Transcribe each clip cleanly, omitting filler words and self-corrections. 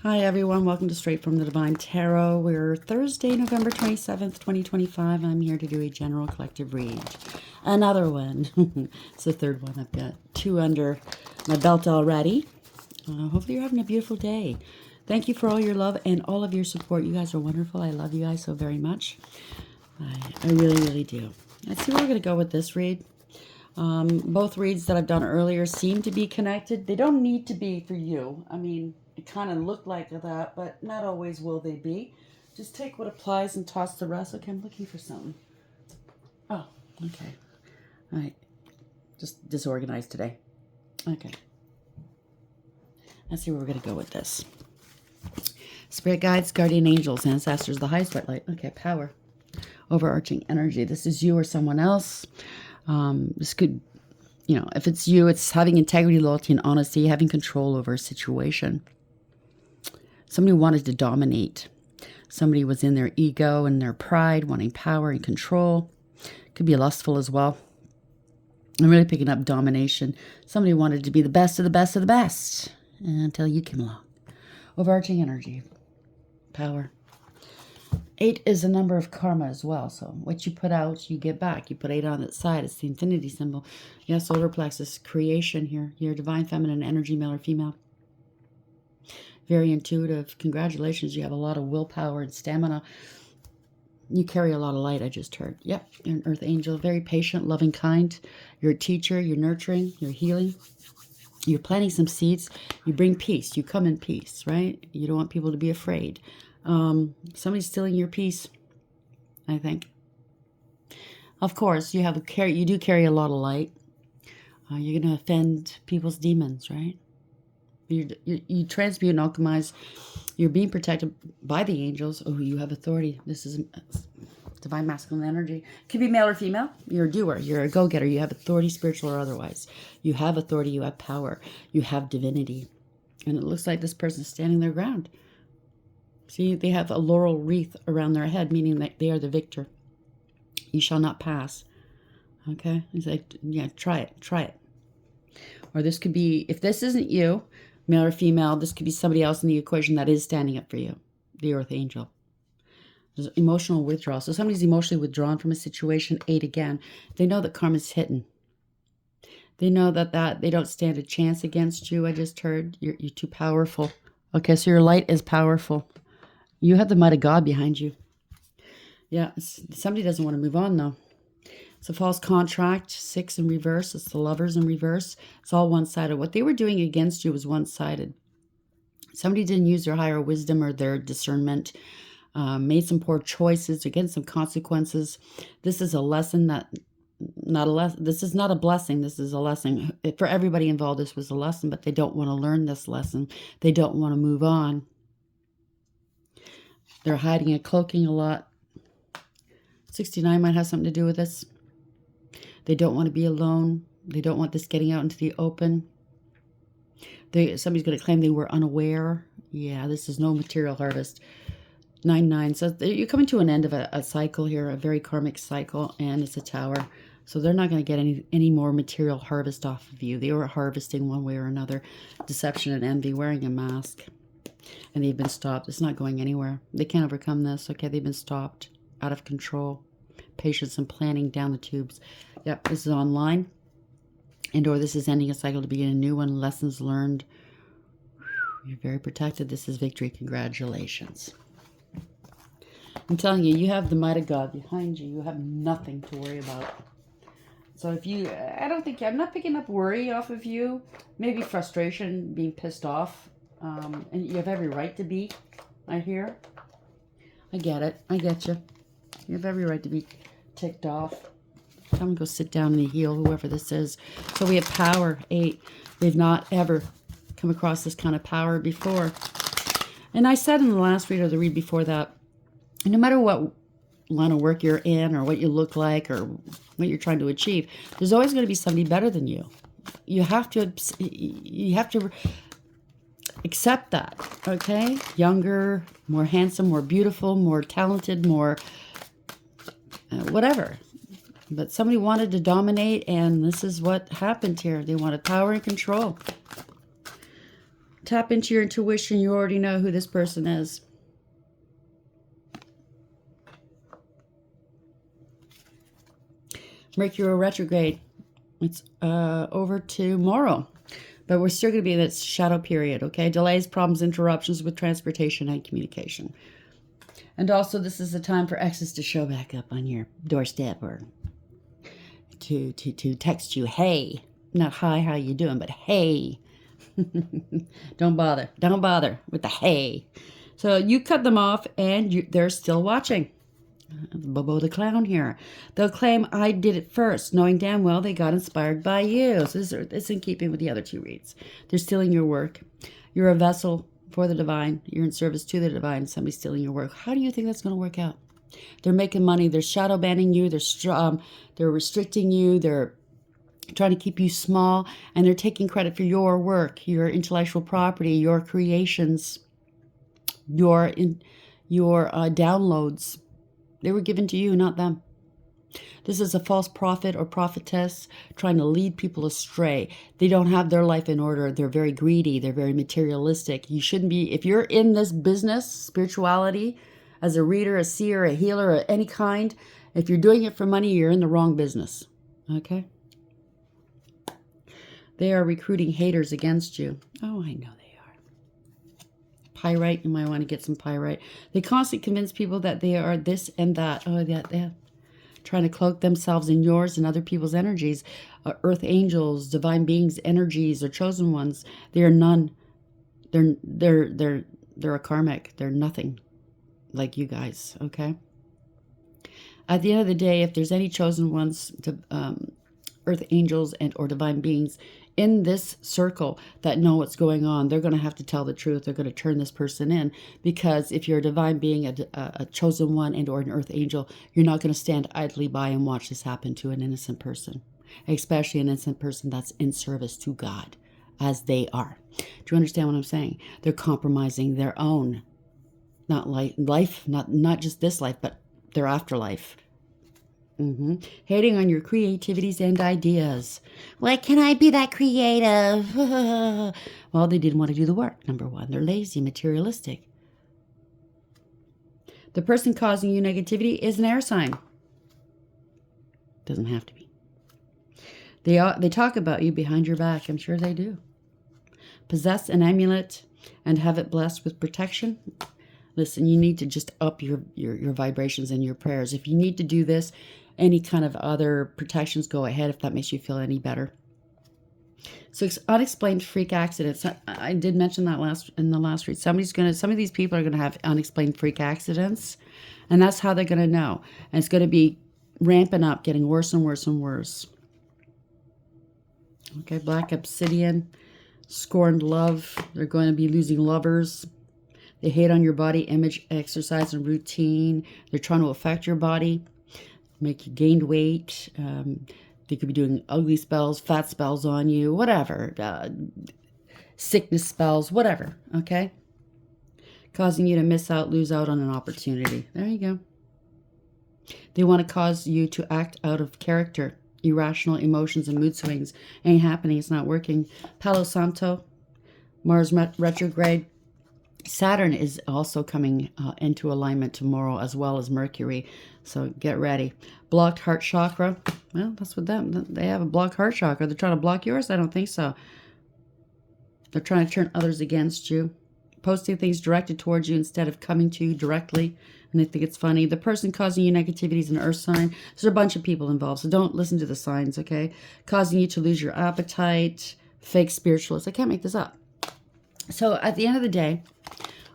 Hi everyone, welcome to Straight from the Divine Tarot. We're Thursday, November 27th, 2025. I'm here to do a general collective read. Another one. It's the third one. I've got two under my belt already. Hopefully you're having a beautiful day. Thank you for all your love and all of your support. You guys are wonderful. I love you guys so very much. I really, really do. Let's see where we're going to go with this read. Both reads that I've done earlier seem to be connected. They don't need to be for you. I mean, it kind of looked like that, but not always will they be. Just take what applies and toss the rest. Okay, I'm looking for something. Oh, okay. All right. Just disorganized today. Okay. Let's see where we're going to go with this. Spirit guides, guardian angels, ancestors, the highest white light. Okay, power. Overarching energy. This is you or someone else. This could, if it's you, it's having integrity, loyalty, and honesty, having control over a situation. Somebody wanted to dominate. Somebody was in their ego and their pride, wanting power and control. Could be lustful as well. I'm really picking up domination. Somebody wanted to be the best of the best of the best until you came along. Overarching energy. Power. 8 is a number of karma as well. So what you put out, you get back. You put 8 on its side. It's the infinity symbol. Yeah, solar plexus, creation here. Your divine feminine energy, male or female. Very intuitive. Congratulations. You have a lot of willpower and stamina. You carry a lot of light, I just heard. Yep, you're an earth angel. Very patient, loving, kind. You're a teacher. You're nurturing. You're healing. You're planting some seeds. You bring peace. You come in peace, right? You don't want people to be afraid. Somebody's stealing your peace, I think. Of course, you do carry a lot of light. You're going to offend people's demons, right? You transmute and alchemize. You're being protected by the angels. Oh, you have authority. This is divine masculine energy. Could be male or female. You're a doer. You're a go-getter. You have authority, spiritual or otherwise. You have authority. You have power. You have divinity. And it looks like this person's standing their ground. See, they have a laurel wreath around their head, meaning that they are the victor. You shall not pass. Okay? He's like, yeah, try it. Or this could be, if this isn't you, male or female, this could be somebody else in the equation that is standing up for you, the earth angel. There's emotional withdrawal. So somebody's emotionally withdrawn from a situation. 8 again. They know that karma's hidden. They know that they don't stand a chance against you. I just heard you're too powerful. Okay, so your light is powerful. You have the might of God behind you. Yeah, somebody doesn't want to move on, though. It's a false contract, 6 in reverse. It's the lovers in reverse. It's all one-sided. What they were doing against you was one-sided. Somebody didn't use their higher wisdom or their discernment, made some poor choices, again, some consequences. This is a lesson this is not a blessing. This is a lesson. For everybody involved, this was a lesson, but they don't want to learn this lesson. They don't want to move on. They're hiding and cloaking a lot. 69 might have something to do with this. They don't want to be alone. They don't want this getting out into the open. Somebody's going to claim they were unaware. Yeah, this is no material harvest. 9-9. So you're coming to an end of a cycle here, a very karmic cycle, and it's a tower. So they're not going to get any more material harvest off of you. They were harvesting one way or another. Deception and envy, wearing a mask. And they've been stopped. It's not going anywhere. They can't overcome this. Okay, they've been stopped. Out of control. Patience and planning down the tubes. Yep, this is online. And/or this is ending a cycle to begin a new one. Lessons learned. You're very protected. This is victory. Congratulations. I'm telling you, you have the might of God behind you. You have nothing to worry about. So I'm not picking up worry off of you. Maybe frustration, being pissed off. And you have every right to be, I hear. I get it. I get you. You have every right to be ticked off. Come and go sit down and heal whoever this is. So we have power, 8. They've not ever come across this kind of power before. And I said in the last read or the read before that, no matter what line of work you're in or what you look like or what you're trying to achieve, there's always going to be somebody better than you. You have to accept that, okay? Younger, more handsome, more beautiful, more talented, more whatever. But somebody wanted to dominate, and this is what happened here. They wanted power and control. Tap into your intuition. You already know who this person is. Mercury retrograde. It's over tomorrow. But we're still going to be in that shadow period, okay? Delays, problems, interruptions with transportation and communication. And also, this is the time for exes to show back up on your doorstep or to text you, hey. Not hi, how you doing, but hey. Don't bother. Don't bother with the hey. So you cut them off and they're still watching. Bobo the clown here. They'll claim I did it first, knowing damn well they got inspired by you. So this is in keeping with the other two reads. They're stealing your work. You're a vessel for the divine. You're in service to the divine. Somebody's stealing your work. How do you think that's going to work out? They're making money. They're shadow banning you. They're restricting you. They're trying to keep you small, and they're taking credit for your work, your intellectual property, your creations, your downloads. They were given to you, not them. This is a false prophet or prophetess trying to lead people astray. They don't have their life in order. They're very greedy. They're very materialistic. You shouldn't be, if you're in this business, spirituality, as a reader, a seer, a healer, or any kind, if you're doing it for money, you're in the wrong business. Okay? They are recruiting haters against you. Oh, I know they are. Pyrite, you might want to get some pyrite. They constantly convince people that they are this and that. Oh, yeah. Trying to cloak themselves in yours and other people's energies. Earth angels, divine beings, energies, or chosen ones. They are none. They're a karmic. They're nothing like you guys. Okay. At the end of the day, if there's any chosen ones, to earth angels and or divine beings in this circle that know what's going on, they're going to have to tell the truth. They're going to turn this person in, because if you're a divine being, a chosen one and or an earth angel, you're not going to stand idly by and watch this happen to an innocent person, especially an innocent person that's in service to God, as they are. Do you understand what I'm saying? They're compromising their own, not life, not just this life, but their afterlife. Hating on your creativities and ideas. Why can't I be that creative? Well, they didn't want to do the work, number one. They're lazy, materialistic. The person causing you negativity is an air sign. Doesn't have to be. They talk about you behind your back. I'm sure they do. Possess an amulet and have it blessed with protection. Listen, you need to just up your vibrations and your prayers. If you need to do this, any kind of other protections, go ahead if that makes you feel any better. So unexplained freak accidents. I did mention that in the last read. Some of these people are gonna have unexplained freak accidents, and that's how they're gonna know. And it's gonna be ramping up, getting worse and worse and worse. Okay, black obsidian, scorned love. They're going to be losing lovers. They hate on your body image, exercise, and routine. They're trying to affect your body, make you gain weight. They could be doing ugly spells, fat spells on you, whatever. Sickness spells, whatever, okay? Causing you to miss out, lose out on an opportunity. There you go. They want to cause you to act out of character. Irrational emotions and mood swings. Ain't happening, it's not working. Palo Santo, Mars retrograde. Saturn is also coming into alignment tomorrow, as well as Mercury. So get ready. Blocked heart chakra. Well, that's with them. They have a blocked heart chakra. They're trying to block yours? I don't think so. They're trying to turn others against you. Posting things directed towards you instead of coming to you directly. And I think it's funny. The person causing you negativity is an earth sign. There's a bunch of people involved, so don't listen to the signs, okay? Causing you to lose your appetite. Fake spiritualists. I can't make this up. So at the end of the day,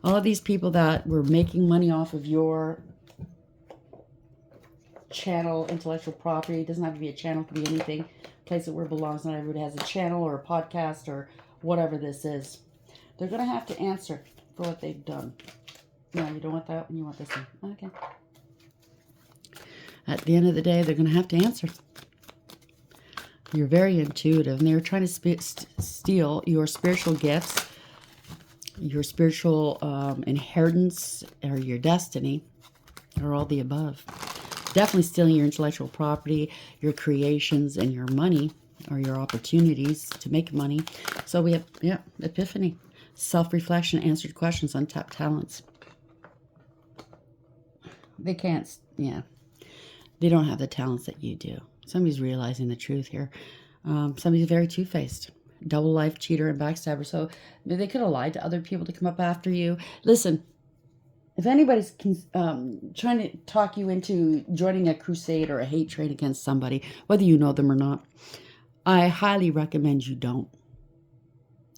all of these people that were making money off of your channel, intellectual property, it doesn't have to be a channel, it could be anything, place it where it belongs. Not everybody has a channel or a podcast or whatever this is. They're going to have to answer for what they've done. No, you don't want that one, you want this one. Okay. At the end of the day, they're going to have to answer. You're very intuitive, and they're trying to steal your spiritual gifts, your spiritual inheritance, or your destiny, or all the above. Definitely stealing your intellectual property, your creations, and your money, or your opportunities to make money. So we have, Epiphany. Self-reflection, answered questions, untapped talents. They can't, yeah. They don't have the talents that you do. Somebody's realizing the truth here. Somebody's very two-faced. Double life, cheater, and backstabber. So they could have lied to other people to come up after you. Listen, if anybody's trying to talk you into joining a crusade or a hate train against somebody, whether you know them or not, I highly recommend you don't.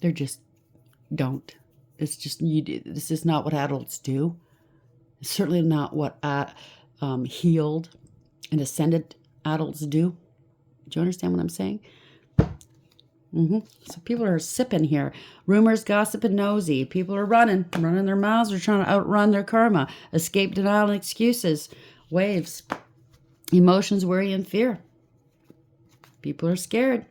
They're just don't. It's just, this is not what adults do. It's certainly not what healed and ascended adults do. Do you understand what I'm saying? So people are sipping here. Rumors, gossip, and nosy. People are running their mouths. They're trying to outrun their karma. Escape, denial, and excuses. Waves. Emotions, worry, and fear. People are scared.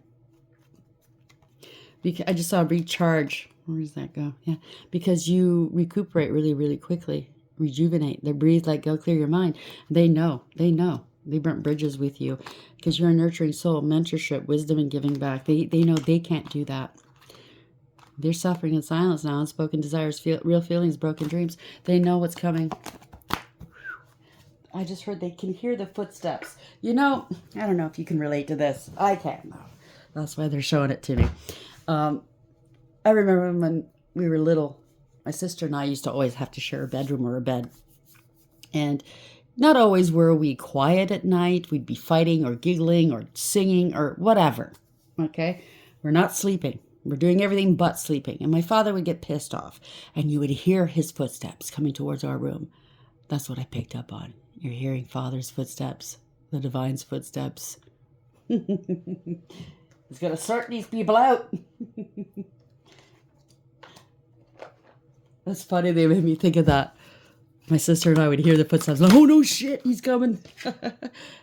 I just saw recharge. Where does that go? Yeah. Because you recuperate really, really quickly. Rejuvenate. They breathe, let go, clear your mind. They know. They know. They burnt bridges with you because you're a nurturing soul, mentorship, wisdom, and giving back. They know they can't do that. They're suffering in silence now. Unspoken desires, real feelings, broken dreams. They know what's coming. I just heard they can hear the footsteps. You know, I don't know if you can relate to this. I can't. That's why they're showing it to me. I remember when we were little, my sister and I used to always have to share a bedroom or a bed. And not always were we quiet at night. We'd be fighting or giggling or singing or whatever. Okay? We're not sleeping. We're doing everything but sleeping. And my father would get pissed off. And you would hear his footsteps coming towards our room. That's what I picked up on. You're hearing Father's footsteps. The Divine's footsteps. He's going to sort these people out. That's funny. They made me think of that. My sister and I would hear the footsteps. Like, oh, no shit, he's coming.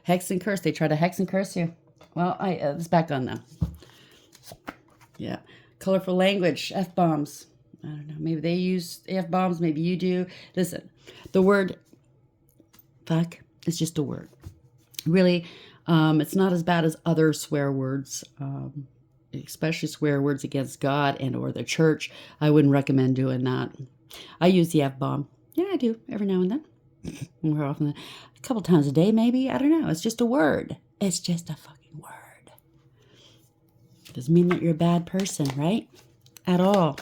Hex and curse. They try to hex and curse you. Well, it's back on them. Yeah. Colorful language. F-bombs. I don't know. Maybe they use F-bombs. Maybe you do. Listen, the word fuck is just a word. Really, it's not as bad as other swear words, especially swear words against God and or the church. I wouldn't recommend doing that. I use the F-bomb. Yeah, I do. Every now and then. More often. A couple times a day, maybe. I don't know. It's just a word. It's just a fucking word. Doesn't mean that you're a bad person, right? At all.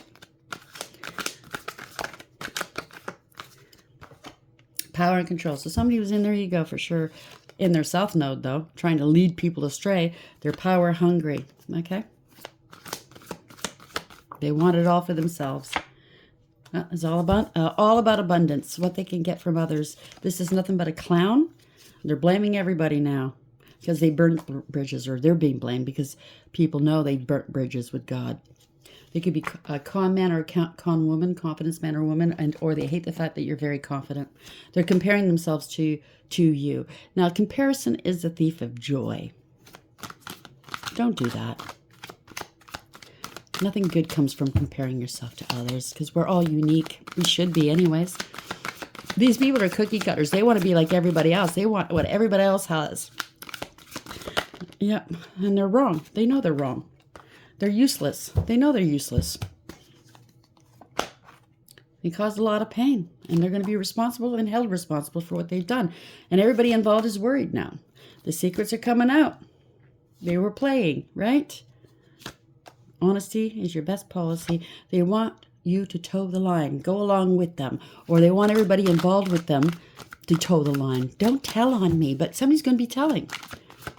Power and control. So somebody was in their ego for sure. In their south node, though. Trying to lead people astray. They're power hungry. Okay? They want it all for themselves. It's all about abundance, what they can get from others. This is nothing but a clown. They're blaming everybody now because they burnt bridges, or they're being blamed because people know they burnt bridges with God. They could be a con man or a con woman, confidence man or woman, or they hate the fact that you're very confident. They're comparing themselves to you. Now, comparison is the thief of joy. Don't do that. Nothing good comes from comparing yourself to others because we're all unique. We should be anyways. These people are cookie cutters. They want to be like everybody else. They want what everybody else has. Yeah, and they're wrong. They know they're wrong. They're useless. They know they're useless. They caused a lot of pain, and they're going to be responsible and held responsible for what they've done. And everybody involved is worried now. The secrets are coming out. They were playing, right? Honesty is your best policy. They want you to toe the line. Go along with them. Or they want everybody involved with them to toe the line. Don't tell on me, but somebody's going to be telling.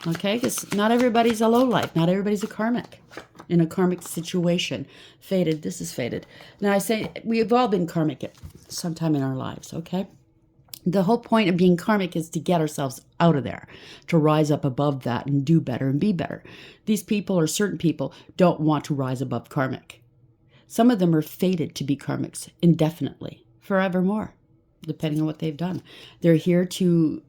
Okay? Because not everybody's a lowlife. Not everybody's a karmic. In a karmic situation. Fated. This is fated. Now I say we've all been karmic at some time in our lives. Okay? The whole point of being karmic is to get ourselves out of there, to rise up above that and do better and be better. These people, or certain people, don't want to rise above karmic. Some of them are fated to be karmics indefinitely, forevermore, depending on what they've done. They're here to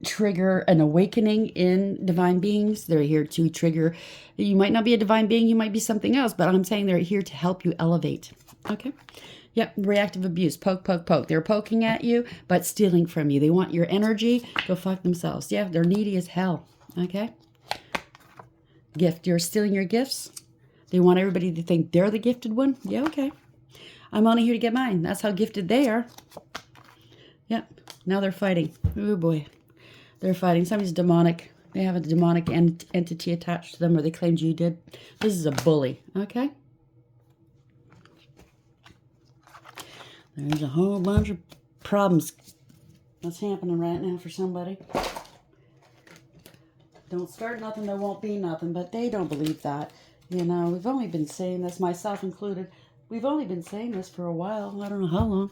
trigger an awakening in divine beings. They're here to trigger, you might not be a divine being, you might be something else, but I'm saying they're here to help you elevate. Okay? Yep, reactive abuse, poke, poke, poke. They're poking at you, but stealing from you. They want your energy, go fuck themselves. Yeah, they're needy as hell, okay? Gift, you're stealing your gifts. They want everybody to think they're the gifted one. Yeah, okay. I'm only here to get mine. That's how gifted they are. Yep. Now they're fighting. Oh boy. They're fighting. Somebody's demonic. They have a demonic entity attached to them, or they claimed you did. This is a bully. Okay? There's a whole bunch of problems that's happening right now for somebody. Don't start nothing, there won't be nothing. But they don't believe that. You know, we've only been saying this, myself included. We've only been saying this for a while. I don't know how long.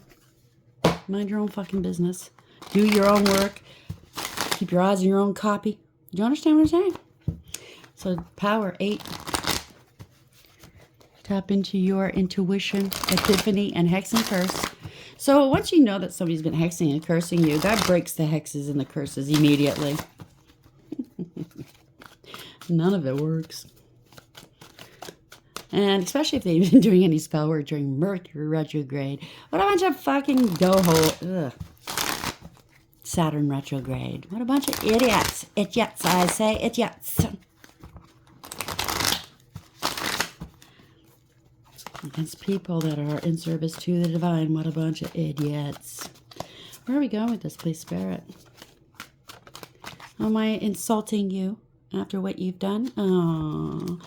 Mind your own fucking business. Do your own work. Keep your eyes on your own copy. Do you understand what I'm saying? So, power 8. Tap into your intuition, epiphany, and hex and curse. So, once you know that somebody's been hexing and cursing you, that breaks the hexes and the curses immediately. None of it works. And especially if they've been doing any spell work during Mercury retrograde. What a bunch of fucking doho. Ugh. Saturn retrograde. What a bunch of idiots. Idiots, I say. Idiots. Against people that are in service to the divine. What a bunch of idiots. Where are we going with this, please, Spirit? Am I insulting you after what you've done? Oh,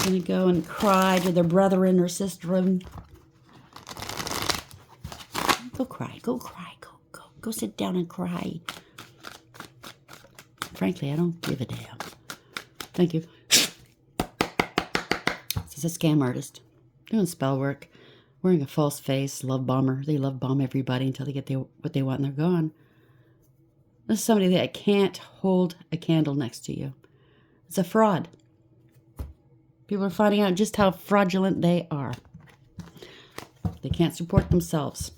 gonna go and cry to their brethren or sisterin. Go cry. Go cry. Go sit down and cry. Frankly, I don't give a damn. Thank you. This is a scam artist. Doing spell work. Wearing a false face. Love bomber. They love bomb everybody until they get what they want and they're gone. This is somebody that can't hold a candle next to you. It's a fraud. People are finding out just how fraudulent they are. They can't support themselves.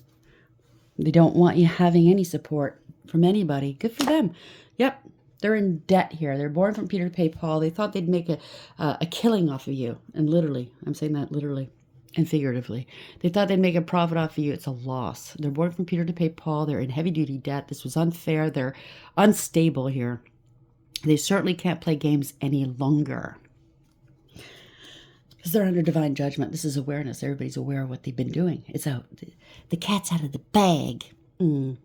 They don't want you having any support from anybody. Good for them. Yep, they're in debt here. They're born from Peter to pay Paul. They thought they'd make a killing off of you. And literally, I'm saying that literally and figuratively. They thought they'd make a profit off of you. It's a loss. They're born from Peter to pay Paul. They're in heavy-duty debt. This was unfair. They're unstable here. They certainly can't play games any longer. Because they're under divine judgment. This is awareness. Everybody's aware of what they've been doing. It's out. The cat's out of the bag. No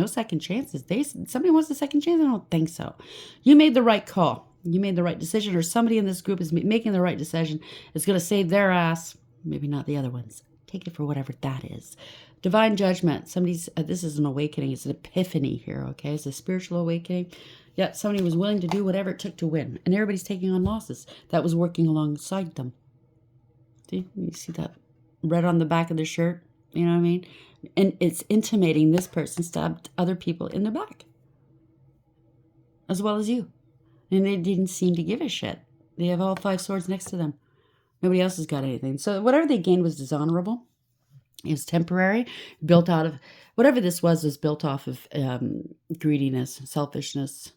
second chances. Somebody wants a second chance? I don't think so. You made the right call. You made the right decision, or somebody in this group is making the right decision. It's going to save their ass. Maybe not the other ones. Take it for whatever that is. Divine judgment. This is an awakening. It's an epiphany here, okay? It's a spiritual awakening. Yet somebody was willing to do whatever it took to win. And everybody's taking on losses. That was working alongside them. See? You see that red on the back of the shirt? You know what I mean? And it's intimating this person stabbed other people in the back. As well as you. And they didn't seem to give a shit. They have all 5 swords next to them. Nobody else has got anything. So whatever they gained was dishonorable. It was temporary. Built out of... Whatever this was built off of greediness, selfishness,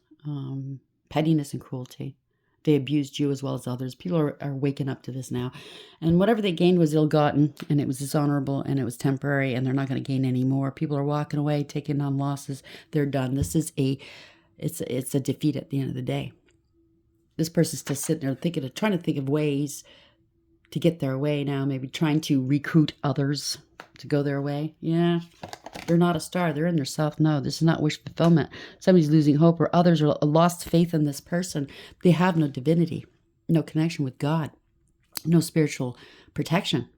pettiness, and cruelty. They abused you as well as others. People are waking up to this now. And whatever they gained was ill-gotten, and it was dishonorable, and it was temporary, and they're not going to gain any more. People are walking away, taking on losses. They're done. This is it's a defeat at the end of the day. This person's just sitting there trying to think of ways to get their way now, maybe trying to recruit others to go their way. Yeah, they're not a star. They're in their self. No, this is not wish fulfillment. Somebody's losing hope, or others are lost faith in this person. They have no divinity, no connection with God, no spiritual protection.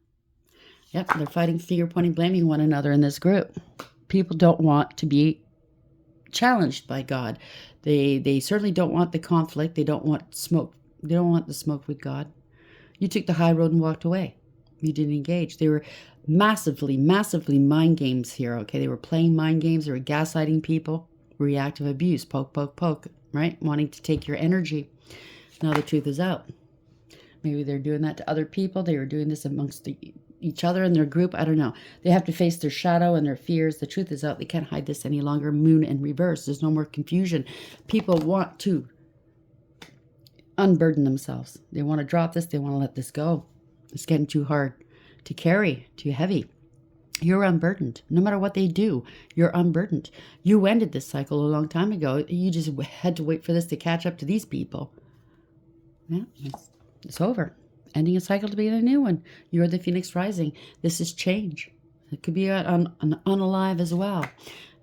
Yep, they're fighting, finger pointing, blaming one another in this group. People don't want to be challenged by God. They certainly don't want the conflict. They don't want smoke. They don't want the smoke with God. You took the high road and walked away. You didn't engage. They were massively mind games here, okay? They were playing mind games. They were gaslighting people. Reactive abuse. Poke, poke, poke, right? Wanting to take your energy. Now the truth is out. Maybe they're doing that to other people. They were doing this amongst each other in their group. I don't know. They have to face their shadow and their fears. The truth is out. They can't hide this any longer. Moon in reverse. There's no more confusion. People want to unburden themselves. They want to drop this. They want to let this go. It's getting too hard to carry, too heavy. You're unburdened. No matter what they do, you're unburdened. You ended this cycle a long time ago. You just had to wait for this to catch up to these people. Yeah, it's over. Ending a cycle to begin a new one. You're the phoenix rising. This is change. It could be an unalive as well.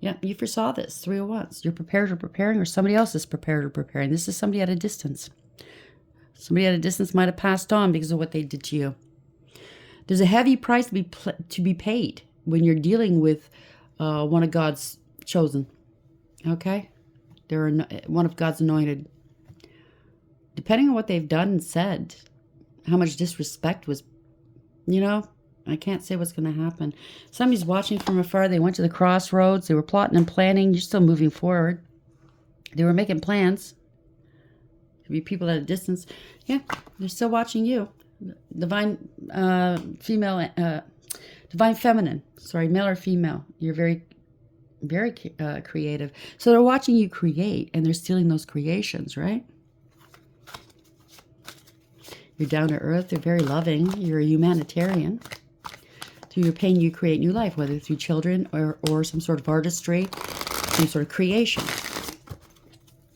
Yeah, you foresaw this. 3 of Wands. You're prepared or preparing, or somebody else is prepared or preparing. This is somebody at a distance. Somebody at a distance might have passed on because of what they did to you. There's a heavy price to be paid when you're dealing with one of God's chosen. Okay? They're one of God's anointed. Depending on what they've done and said, how much disrespect was, I can't say what's going to happen. Somebody's watching from afar. They went to the crossroads. They were plotting and planning. You're still moving forward. They were making plans. Could be people at a distance. Yeah, they're still watching you. Divine divine feminine. Sorry, male or female. You're very, very creative. So they're watching you create, and they're stealing those creations, right? You're down to earth. You're very loving. You're a humanitarian. Through your pain, you create new life, whether through children or some sort of artistry, some sort of creation.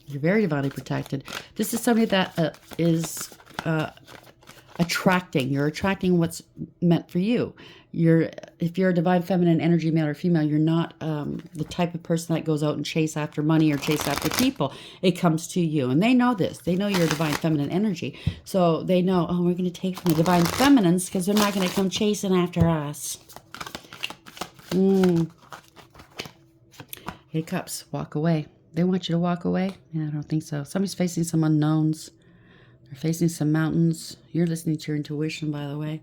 You're very divinely protected. This is somebody that is attracting. You're attracting what's meant for you. If you're a divine feminine energy, male or female, you're not the type of person that goes out and chase after money or chase after people. It comes to you. And they know this. They know you're a divine feminine energy. So they know, oh, we're going to take from the divine feminines because they're not going to come chasing after us. Eight of Cups. Walk away. They want you to walk away? Yeah, I don't think so. Somebody's facing some unknowns. They're facing some mountains. You're listening to your intuition, by the way.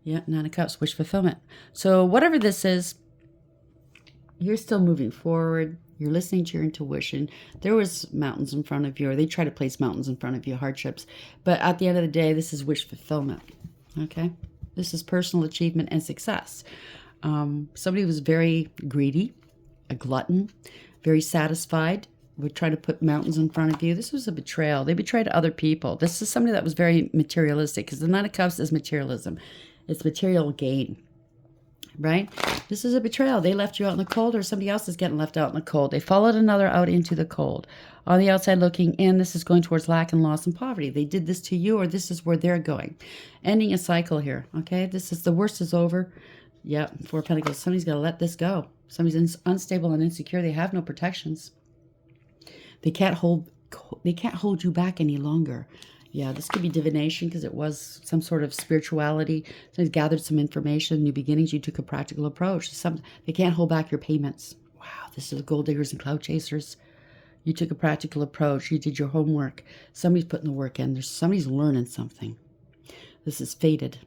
Yeah, 9 of Cups, wish fulfillment. So whatever this is, you're still moving forward. You're listening to your intuition. There was mountains in front of you, or they try to place mountains in front of you, hardships. But at the end of the day, this is wish fulfillment. Okay? This is personal achievement and success. Somebody was very greedy, a glutton, very satisfied, would try to put mountains in front of you. This was a betrayal. They betrayed other people. This is somebody that was very materialistic, because the 9 of Cups is materialism. It's material gain, right? This is a betrayal. They left you out in the cold, or somebody else is getting left out in the cold. They followed another out into the cold. On the outside looking in, this is going towards lack and loss and poverty. They did this to you, or this is where they're going. Ending a cycle here, okay? This is the worst is over. Yep, 4 of Pentacles. Somebody's got to let this go. Somebody's unstable and insecure. They have no protections. They can't hold you back any longer. Yeah, this could be divination, because it was some sort of spirituality. Somebody's gathered some information, new beginnings. You took a practical approach. They can't hold back your payments. Wow, this is gold diggers and cloud chasers. You took a practical approach. You did your homework. Somebody's putting the work in. Somebody's learning something. This is fated.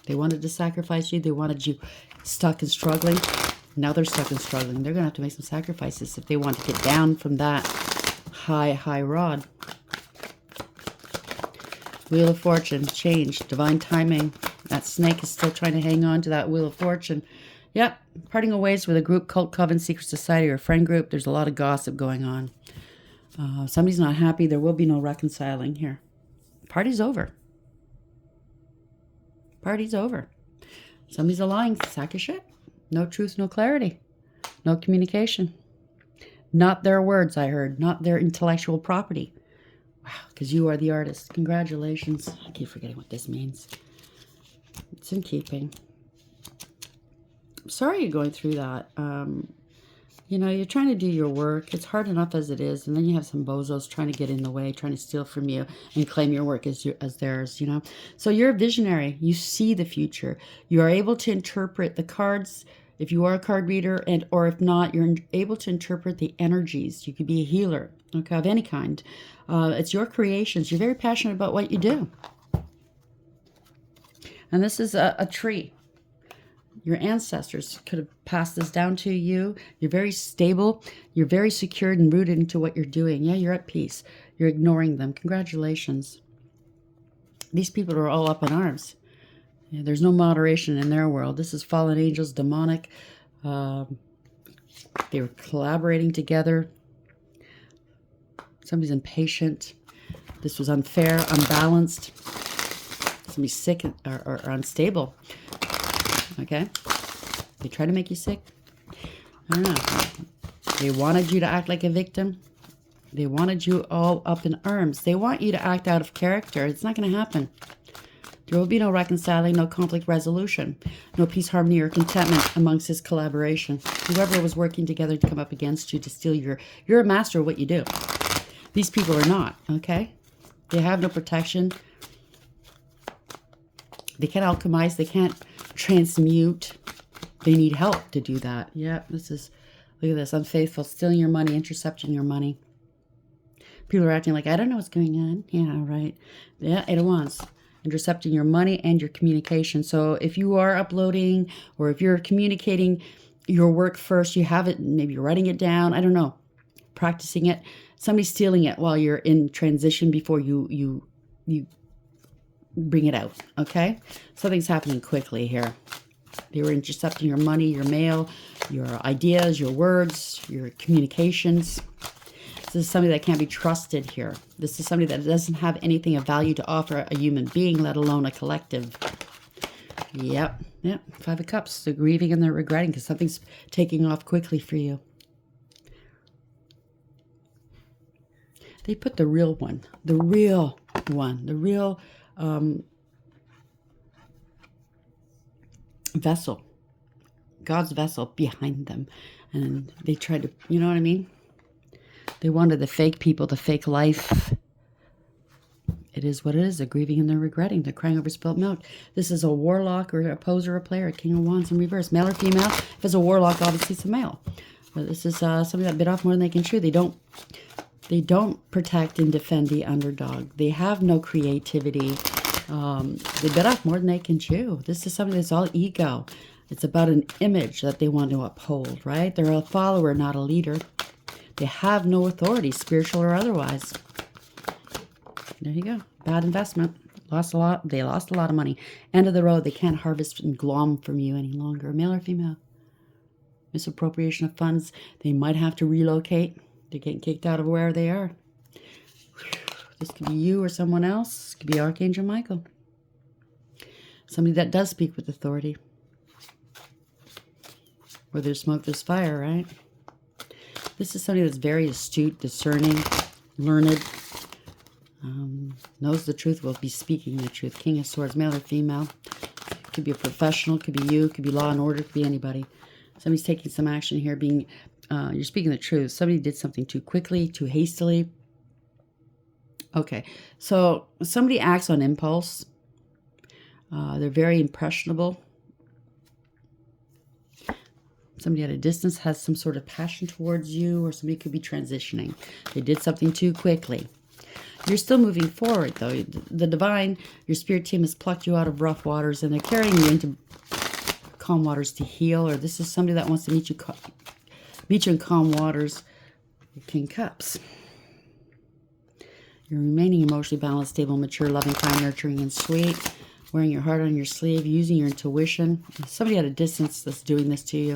They wanted to sacrifice you. They wanted you stuck and struggling. Now they're stuck and struggling. They're going to have to make some sacrifices if they want to get down from that high rod. Wheel of Fortune, change, divine timing. That snake is still trying to hang on to that Wheel of Fortune. Yep, parting ways with a group, cult, coven, secret society, or friend group. There's a lot of gossip going on. Somebody's not happy. There will be no reconciling here. Party's over. Party's over. Somebody's a lying sack of shit. No truth, no clarity. No communication. Not their words, I heard. Not their intellectual property. Wow, because you are the artist. Congratulations. I keep forgetting what this means. It's in keeping. I'm sorry you're going through that. You're trying to do your work. It's hard enough as it is. And then you have some bozos trying to get in the way, trying to steal from you and claim your work as theirs, So you're a visionary. You see the future. You are able to interpret the cards. If you are a card reader, or if not, you're able to interpret the energies. You could be a healer, okay, of any kind. It's your creations. You're very passionate about what you do. And this is a tree. Your ancestors could have passed this down to you. You're very stable. You're very secured and rooted into what you're doing. Yeah, you're at peace. You're ignoring them. Congratulations. These people are all up in arms. Yeah, there's no moderation in their world. This is fallen angels, demonic. They were collaborating together. Somebody's impatient. This was unfair, unbalanced. Somebody's sick or unstable. Okay? They try to make you sick. I don't know. They wanted you to act like a victim. They wanted you all up in arms. They want you to act out of character. It's not going to happen. There will be no reconciling, no conflict resolution, no peace, harmony, or contentment amongst this collaboration. Whoever was working together to come up against you to steal you're a master of what you do. These people are not, okay? They have no protection. They can't alchemize. They can't transmute. They need help to do that. Yeah, this is, look at this, unfaithful, stealing your money, intercepting your money. People are acting like, I don't know what's going on. Yeah, right. Yeah, 8 of Wands. Intercepting your money and your communication. So if you are uploading or if you're communicating your work first, you have it, maybe you're writing it down, I don't know, practicing it. Somebody's stealing it while you're in transition before you bring it out, okay? Something's happening quickly here. They were intercepting your money, your mail, your ideas, your words, your communications. This is somebody that can't be trusted here. This is somebody that doesn't have anything of value to offer a human being, let alone a collective. Yep. 5 of Cups. They're grieving and they're regretting because something's taking off quickly for you. They put the real one. The real one. The real vessel. God's vessel behind them. And they tried to, you know what I mean? They wanted the fake people, the fake life. It is what it is. They're grieving and they're regretting. They're crying over spilt milk. This is a warlock or a poser or a player, a King of Wands in reverse. Male or female? If it's a warlock, obviously it's a male. But this is somebody that bit off more than they can chew. They don't protect and defend the underdog. They have no creativity. They bit off more than they can chew. This is something that's all ego. It's about an image that they want to uphold, right? They're a follower, not a leader. They have no authority, spiritual or otherwise. There you go. Bad investment. Lost a lot. They lost a lot of money. End of the road. They can't harvest and glom from you any longer. Male or female? Misappropriation of funds. They might have to relocate. They're getting kicked out of where they are. This could be you or someone else. This could be Archangel Michael. Somebody that does speak with authority. Where there's smoke, there's fire, right? This is somebody that's very astute, discerning, learned, knows the truth, will be speaking the truth. King of Swords, male or female. Could be a professional, could be you, could be law and order, could be anybody. Somebody's taking some action here, you're speaking the truth. Somebody did something too quickly, too hastily. Okay, so somebody acts on impulse. They're very impressionable. Somebody at a distance has some sort of passion towards you, or somebody could be transitioning. They did something too quickly. You're still moving forward, though. The divine, your spirit team has plucked you out of rough waters, and they're carrying you into calm waters to heal, or this is somebody that wants to meet you in calm waters. King Cups. You're remaining emotionally balanced, stable, mature, loving, kind, nurturing, and sweet. Wearing your heart on your sleeve, using your intuition. Somebody at a distance that's doing this to you.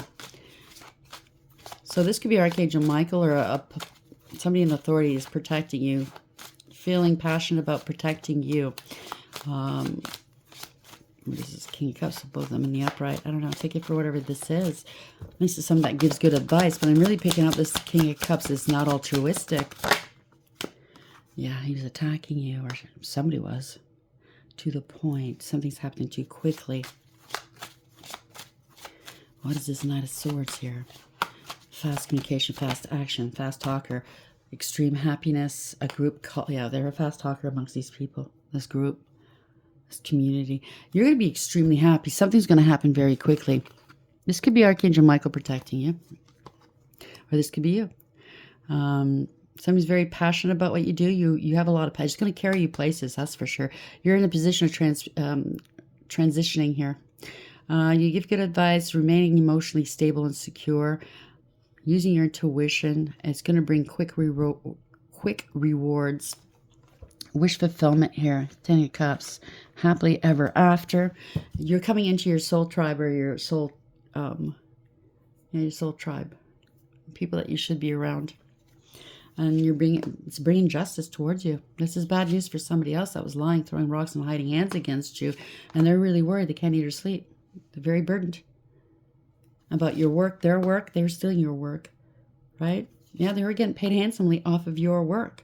So this could be Archangel Michael, or somebody in authority is protecting you. Feeling passionate about protecting you. This is King of Cups, both of them in the upright. I don't know, take it for whatever this is. This is somebody that gives good advice, but I'm really picking up this King of Cups is not altruistic. Yeah, he was attacking you, or somebody was. To the point. Something's happening too quickly. What is this Knight of Swords here? Fast communication, fast action, fast talker, extreme happiness, a group call. Yeah, they're a fast talker amongst these people, this group, this community. You're going to be extremely happy. Something's going to happen very quickly. This could be Archangel Michael protecting you, or this could be you. Somebody's very passionate about what you do. You have a lot of passion. It's going to carry you places, that's for sure. You're in a position of transitioning here. You give good advice, remaining emotionally stable and secure, using your intuition. It's going to bring quick rewards. Wish fulfillment here. 10 of Cups. Happily ever after. You're coming into your soul tribe, or your soul tribe. People that you should be around. And it's bringing justice towards you. This is bad news for somebody else that was lying, throwing rocks, and hiding hands against you. And they're really worried. They can't eat or sleep. They're very burdened about your work, their work. They're stealing your work, right? Yeah, they were getting paid handsomely off of your work.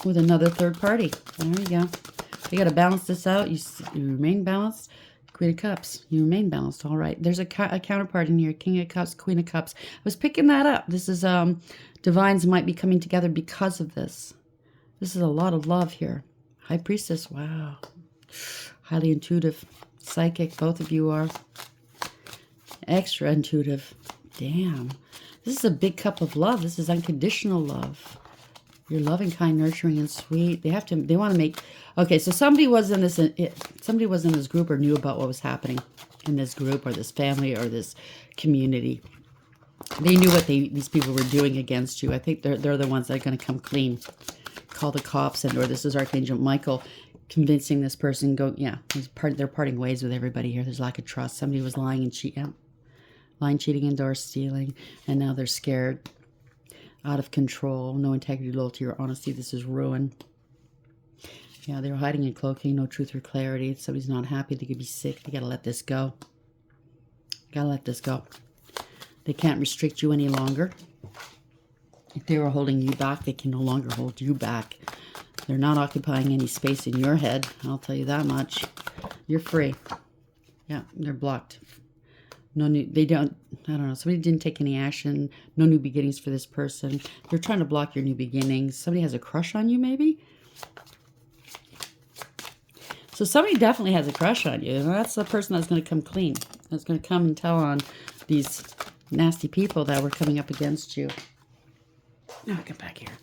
with another third party. There you go. You got to balance this out. You remain balanced. Queen of Cups. You remain balanced. All right. There's a counterpart in here. King of Cups, Queen of Cups. I was picking that up. This is divines might be coming together because of this. This is a lot of love here. High Priestess. Wow. Highly intuitive. Psychic. Both of you are. Extra intuitive. Damn. This is a big cup of love. This is unconditional love. You're loving, kind, nurturing, and sweet. They want to make... Okay, so somebody was in this group or knew about what was happening in this group or this family or this community. They knew what these people were doing against you. I think they're the ones that are going to come clean. Call the cops, or this is Archangel Michael convincing this person, they're parting ways with everybody here. There's lack of trust. Somebody was lying and cheating. Lying, cheating, and stealing. And now they're scared. Out of control. No integrity, loyalty, or honesty. This is ruin. Yeah, they're hiding and cloaking. No truth or clarity. If somebody's not happy, they could be sick. They got to let this go. Got to let this go. They can't restrict you any longer. If they were holding you back, they can no longer hold you back. They're not occupying any space in your head. I'll tell you that much. You're free. Yeah, they're blocked. No new, I don't know, somebody didn't take any action. No new beginnings for this person. They're trying to block your new beginnings. Somebody has a crush on you, maybe? So somebody definitely has a crush on you. And that's the person that's going to come clean. That's going to come and tell on these nasty people that were coming up against you. Now get back here.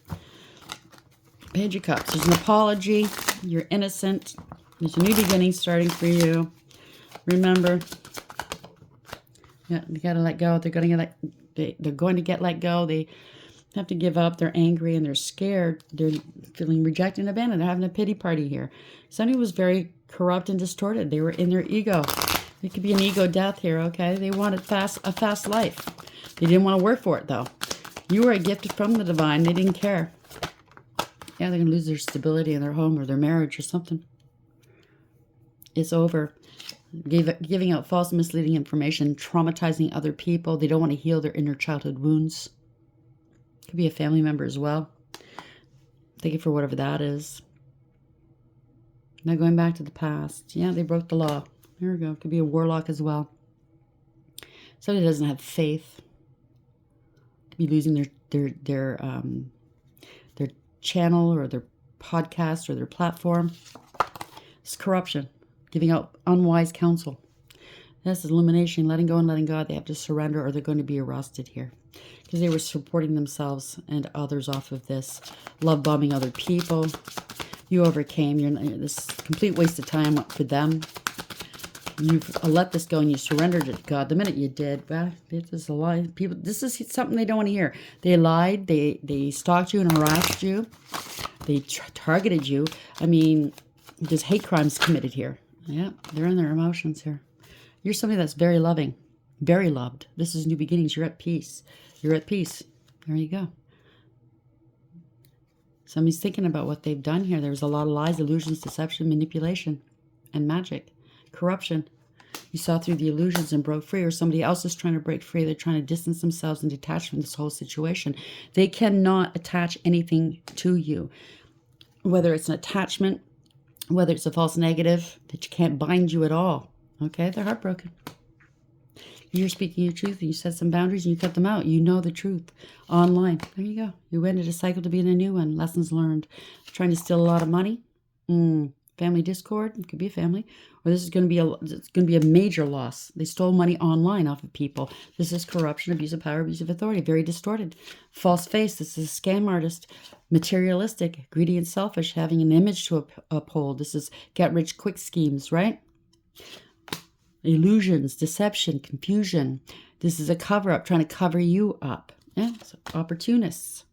Page of Cups. There's an apology. You're innocent. There's a new beginning starting for you. Remember... Yeah, you gotta let go. They're going to get let go. They have to give up. They're angry and they're scared. They're feeling rejected and abandoned. They're having a pity party here. Somebody was very corrupt and distorted. They were in their ego. It could be an ego death here, okay? They wanted a fast life. They didn't want to work for it, though. You were a gift from the divine. They didn't care. Yeah, they're going to lose their stability in their home or their marriage or something. It's over. Giving out false, misleading information, traumatizing other people. They don't want to heal their inner childhood wounds. Could be a family member as well. Take it for whatever that is. Now going back to the past. Yeah, they broke the law. There we go. Could be a warlock as well. Somebody doesn't have faith. Could be losing their channel or their podcast or their platform. It's corruption. Giving out unwise counsel. This is illumination, letting go and letting God. They have to surrender or they're going to be arrested here. Because they were supporting themselves and others off of this. Love bombing other people. You overcame. This complete waste of time for them. You've let this go and you surrendered it to God. The minute you did, well, this is a lie. People, this is something they don't want to hear. They lied. They stalked you and harassed you. They targeted you. I mean, there's hate crimes committed here. Yeah, they're in their emotions here. You're somebody that's very loving, very loved. This is new beginnings. You're at peace. You're at peace. There you go. Somebody's thinking about what they've done here. There was a lot of lies, illusions, deception, manipulation, and magic. Corruption. You saw through the illusions and broke free, or somebody else is trying to break free. They're trying to distance themselves and detach from this whole situation. They cannot attach anything to you, whether it's an attachment, whether it's a false negative, that you can't bind you at all. Okay, they're heartbroken. You're speaking your truth and you set some boundaries and you cut them out. You know the truth online. There you go. You ended a cycle to be in a new one. Lessons learned. Trying to steal a lot of money. Family discord. It could be a family. Or this is going to be a major loss. They stole money online off of people. This is corruption, abuse of power, abuse of authority. Very distorted. False face. This is a scam artist. Materialistic, greedy and selfish, having an image to uphold. This is get-rich-quick schemes, right? Illusions, deception, confusion. This is a cover-up, trying to cover you up. Yeah, so opportunists.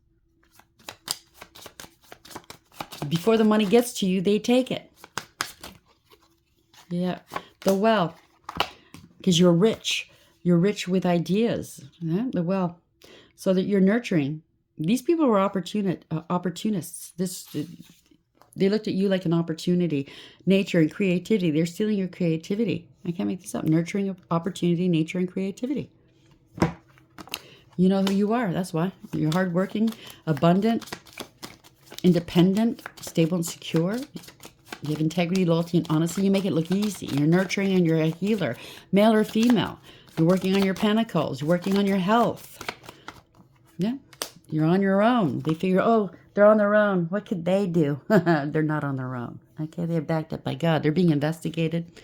Before the money gets to you, they take it. Yeah, the well, because you're rich. You're rich with ideas. Yeah, the well, so that you're nurturing. These people were opportunists. They looked at you like an opportunity. Nature and creativity. They're stealing your creativity. I can't make this up. Nurturing opportunity, nature, and creativity. You know who you are. That's why. You're hardworking, abundant, independent, stable, and secure. You have integrity, loyalty, and honesty. You make it look easy. You're nurturing and you're a healer, male or female. You're working on your pentacles. You're working on your health. Yeah, you're on your own. They figure, oh, they're on their own. What could they do? They're not on their own. Okay, they're backed up by God. They're being investigated.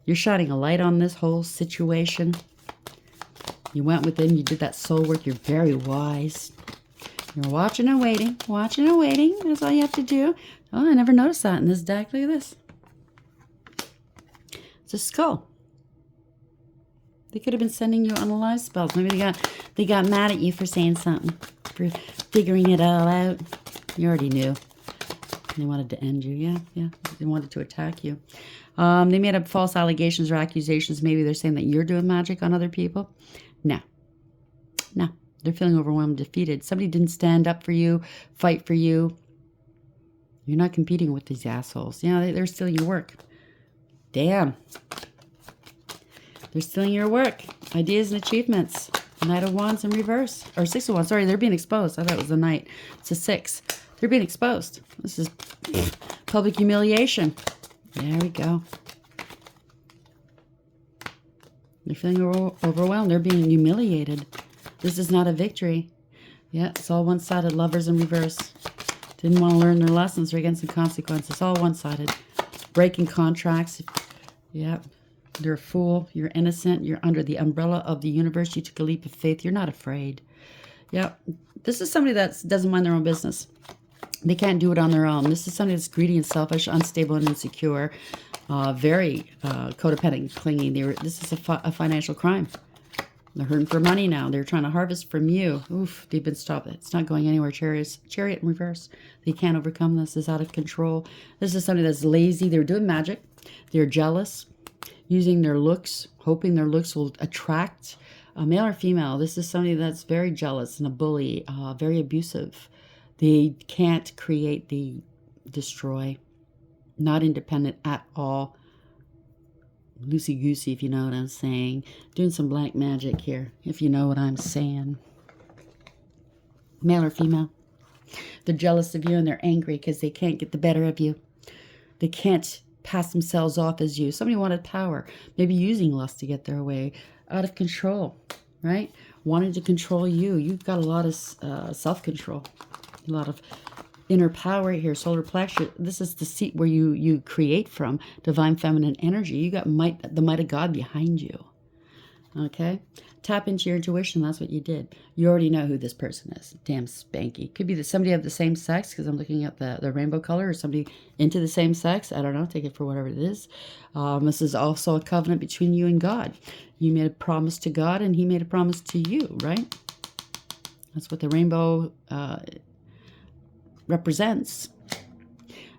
You're shining a light on this whole situation. You went within. You did that soul work. You're very wise. You're watching and waiting. Watching and waiting. That's all you have to do. Oh, I never noticed that in this deck. Look at this. It's a skull. They could have been sending you unalive spells. Maybe they got mad at you for saying something, for figuring it all out. You already knew. They wanted to end you. Yeah. They wanted to attack you. They made up false allegations or accusations. Maybe they're saying that you're doing magic on other people. No. They're feeling overwhelmed, defeated. Somebody didn't stand up for you, fight for you. You're not competing with these assholes. Yeah, they're stealing your work. Damn. They're stealing your work. Ideas and achievements. Knight of Wands in reverse. Or Six of Wands. Sorry, they're being exposed. I thought it was a Knight. It's a 6. They're being exposed. This is public humiliation. There we go. They're feeling overwhelmed. They're being humiliated. This is not a victory. Yeah, it's all one-sided. Lovers in reverse. Didn't want to learn their lessons or against the consequences. All one-sided. Breaking contracts. Yeah. You're a fool. You're innocent. You're under the umbrella of the universe. You took a leap of faith. You're not afraid. Yeah. This is somebody that doesn't mind their own business. They can't do it on their own. This is somebody that's greedy and selfish, unstable and insecure. Very codependent, clingy. This is a financial crime. They're hurting for money now. They're trying to harvest from you. Oof, they've been stopped. It's not going anywhere. Chariot in reverse. They can't overcome this. It's out of control. This is somebody that's lazy. They're doing magic. They're jealous, using their looks, hoping their looks will attract a male or female. This is somebody that's very jealous and a bully, very abusive. They can't create, they destroy. Not independent at all. Loosey-goosey, if you know what I'm saying. Doing some black magic here, if you know what I'm saying. Male or female. They're jealous of you and they're angry because they can't get the better of you. They can't pass themselves off as you. Somebody wanted power. Maybe using lust to get their way. Out of control, right? Wanting to control you. You've got a lot of self-control. A lot of inner power here. Solar plexus. This is the seat where you create from. Divine feminine energy. You got the might of God behind you. Okay? Tap into your intuition. That's what you did. You already know who this person is. Damn spanky. Could be somebody of the same sex, because I'm looking at the rainbow color, or somebody into the same sex. I don't know. Take it for whatever it is. This is also a covenant between you and God. You made a promise to God, and he made a promise to you, right? That's what the rainbow represents.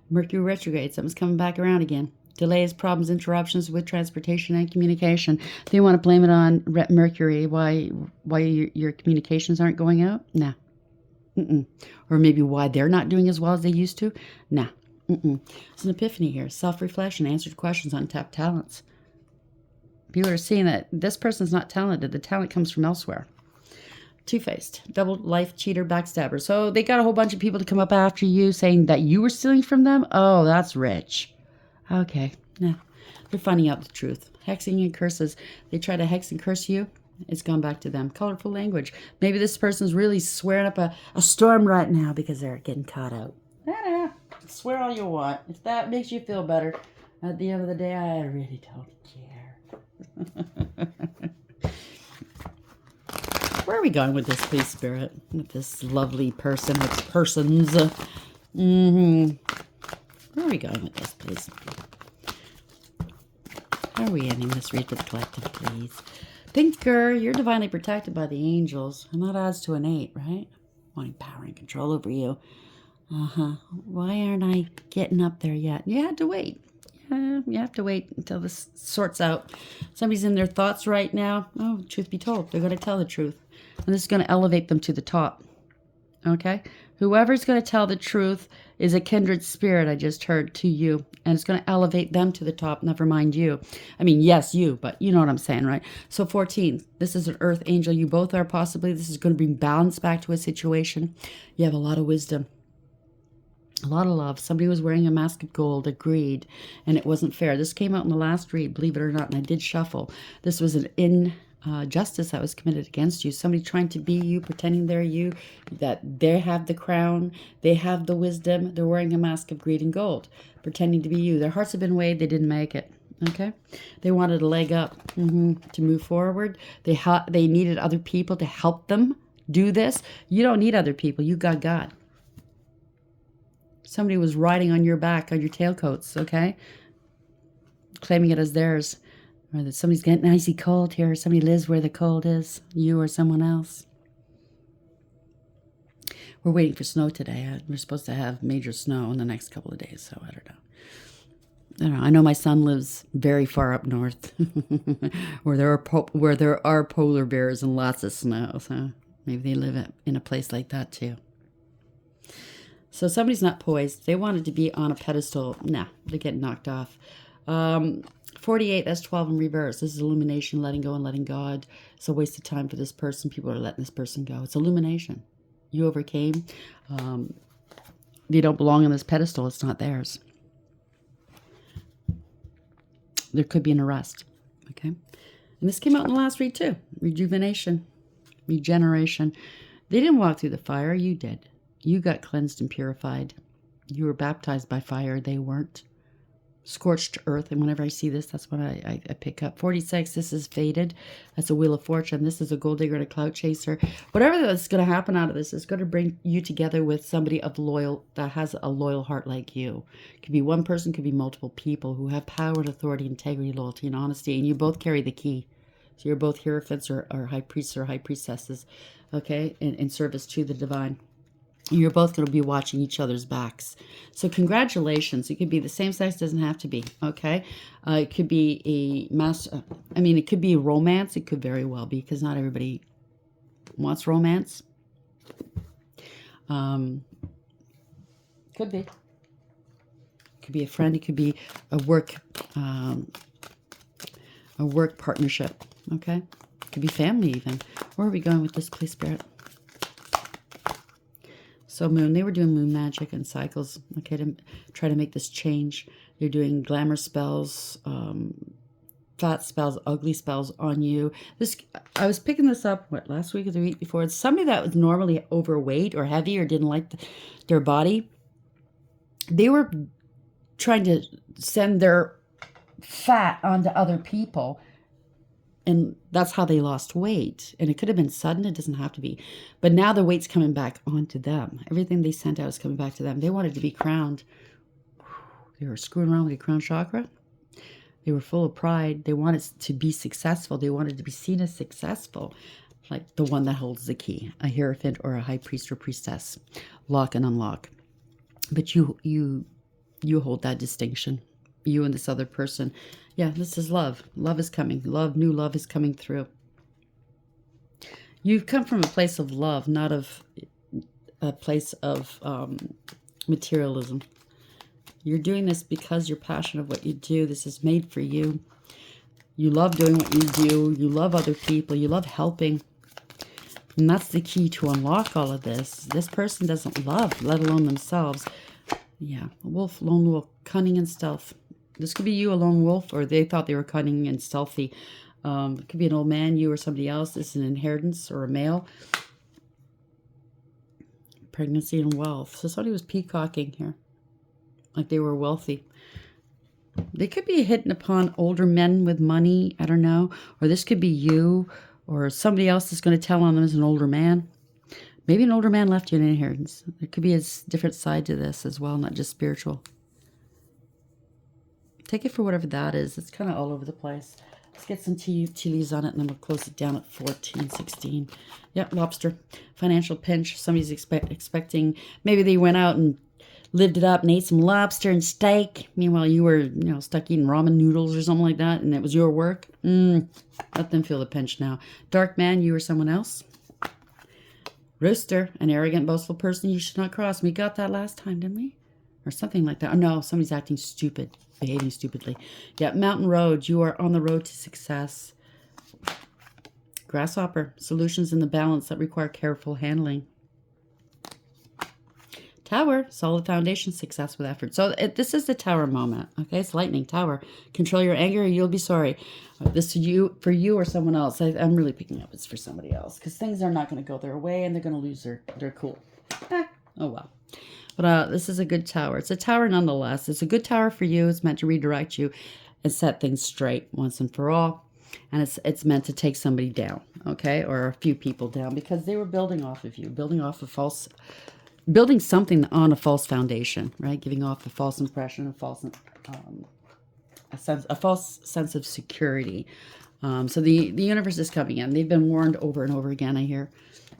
Mercury retrograde. Something's coming back around again. Delays, problems, interruptions with transportation and communication. Do you want to blame it on Mercury? Why your communications aren't going out? Nah. Or maybe why they're not doing as well as they used to? Nah. It's an epiphany here. Self-reflection, answered questions, untapped talents. People are seeing that this person's not talented. The talent comes from elsewhere. Two-faced, double life cheater, backstabber. So they got a whole bunch of people to come up after you saying that you were stealing from them. Oh, that's rich. Okay, yeah, they're finding out the truth. Hexing and curses. They try to hex and curse you. It's gone back to them. Colorful language. Maybe this person's really swearing up a storm right now because they're getting caught out. I don't know. Swear all you want. If that makes you feel better. At the end of the day, I really don't care. Where are we going with this, please, Spirit? With this lovely person, with persons. Where are we going with this, please? How are we ending this read for the collective, please? Thinker, you're divinely protected by the angels. And that adds to an 8, right? Wanting power and control over you. Why aren't I getting up there yet? You had to wait. You have to wait until this sorts out. Somebody's in their thoughts right now. Oh, truth be told, they're going to tell the truth. And this is going to elevate them to the top. Okay? Whoever's going to tell the truth is a kindred spirit, I just heard, to you. And it's going to elevate them to the top, never mind you. I mean, yes, you, but you know what I'm saying, right? So 14, this is an earth angel. You both are possibly. This is going to bring balance back to a situation. You have a lot of wisdom. A lot of love. Somebody was wearing a mask of gold, agreed, and it wasn't fair. This came out in the last read, believe it or not, and I did shuffle. This was an injustice that was committed against you. Somebody trying to be you, pretending they're you, that they have the crown, they have the wisdom. They're wearing a mask of greed and gold, pretending to be you. Their hearts have been weighed. They didn't make it. Okay, they wanted a leg up to move forward. They needed other people to help them do this. You don't need other people. You got God. Somebody was riding on your back, on your tailcoats, okay? Claiming it as theirs. Or that somebody's getting icy cold here. Somebody lives where the cold is. You or someone else. We're waiting for snow today. We're supposed to have major snow in the next couple of days, so I don't know. I know my son lives very far up north where there are polar bears and lots of snow. So maybe they live in a place like that too. So somebody's not poised. They wanted to be on a pedestal. Nah, they're getting knocked off. 48, that's 12 in reverse. This is illumination, letting go and letting God. It's a waste of time for this person. People are letting this person go. It's illumination. You overcame. They don't belong on this pedestal. It's not theirs. There could be an arrest. Okay. And this came out in the last read too. Rejuvenation. Regeneration. They didn't walk through the fire. You did. You got cleansed and purified. You were baptized by fire. They weren't. Scorched earth. And whenever I see this, that's what I pick up. 46, this is faded. That's a wheel of fortune. This is a gold digger and a clout chaser. Whatever that's going to happen out of this is going to bring you together with somebody that has a loyal heart like you. It could be one person, could be multiple people who have power and authority, integrity, loyalty, and honesty. And you both carry the key. So you're both hierophants or high priests or high priestesses, okay, in service to the divine. You're both going to be watching each other's backs. So congratulations. It could be the same sex, doesn't have to be, okay? It could be it could be a romance. It could very well be, because not everybody wants romance. Could be. Could be a friend. It could be a work partnership, okay? It could be family even. Where are we going with this, please, Spirit? So moon, they were doing moon magic and cycles, okay, to try to make this change. They're doing glamour spells, fat spells, ugly spells on you. I was picking this up, last week or the week before. It's somebody that was normally overweight or heavy or didn't like their body. They were trying to send their fat onto other people. And that's how they lost weight. And it could have been sudden. It doesn't have to be. But now the weight's coming back onto them. Everything they sent out is coming back to them. They wanted to be crowned. They were screwing around with the crown chakra. They were full of pride. They wanted to be successful. They wanted to be seen as successful. Like the one that holds the key. A hierophant or a high priest or priestess. Lock and unlock. But you hold that distinction. You and this other person. Yeah, this is love. Love is coming. New love is coming through. You've come from a place of love, not of a place of materialism. You're doing this because you're passionate of what you do. This is made for you. You love doing what you do. You love other people. You love helping. And that's the key to unlock all of this. This person doesn't love, let alone themselves. Yeah, a wolf, lone wolf, cunning and stealth. This could be you, a lone wolf, or they thought they were cunning and stealthy. It could be an old man, you or somebody else. This is an inheritance or a male. Pregnancy and wealth. So somebody was peacocking here. Like they were wealthy. They could be hitting upon older men with money. I don't know. Or this could be you or somebody else that's going to tell on them as an older man. Maybe an older man left you an inheritance. There could be a different side to this as well, not just spiritual. Take it for whatever that is. It's kind of all over the place. Let's get some tea leaves on it, and then we'll close it down at 14, 16. Yep, lobster. Financial pinch. Somebody's expecting. Maybe they went out and lived it up and ate some lobster and steak. Meanwhile, you were, stuck eating ramen noodles or something like that, and it was your work. Let them feel the pinch now. Dark man, you or someone else. Rooster, an arrogant, boastful person you should not cross. We got that last time, didn't we? Or something like that. Oh, no, somebody's acting stupid. Behaving stupidly. Yeah, mountain road. You are on the road to success. Grasshopper. Solutions in the balance that require careful handling. Tower, solid foundation, success with effort. So this is the Tower moment. Okay, it's lightning. Tower, control your anger, or you'll be sorry. This is for you or someone else. I'm really picking up it's for somebody else because things are not going to go their way and they're going to lose their cool. Oh well. But this is a good tower. It's a tower nonetheless. It's a good tower for you. It's meant to redirect you and set things straight once and for all. And it's meant to take somebody down, okay, or a few people down because they were building off of you, building something on a false foundation, right? Giving off a false impression, a false sense of security. So the universe is coming in. They've been warned over and over again. I hear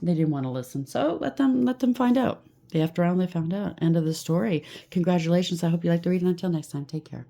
they didn't want to listen, so let them find out. After all, they found out. End of the story. Congratulations. I hope you like the reading. Until next time, take care.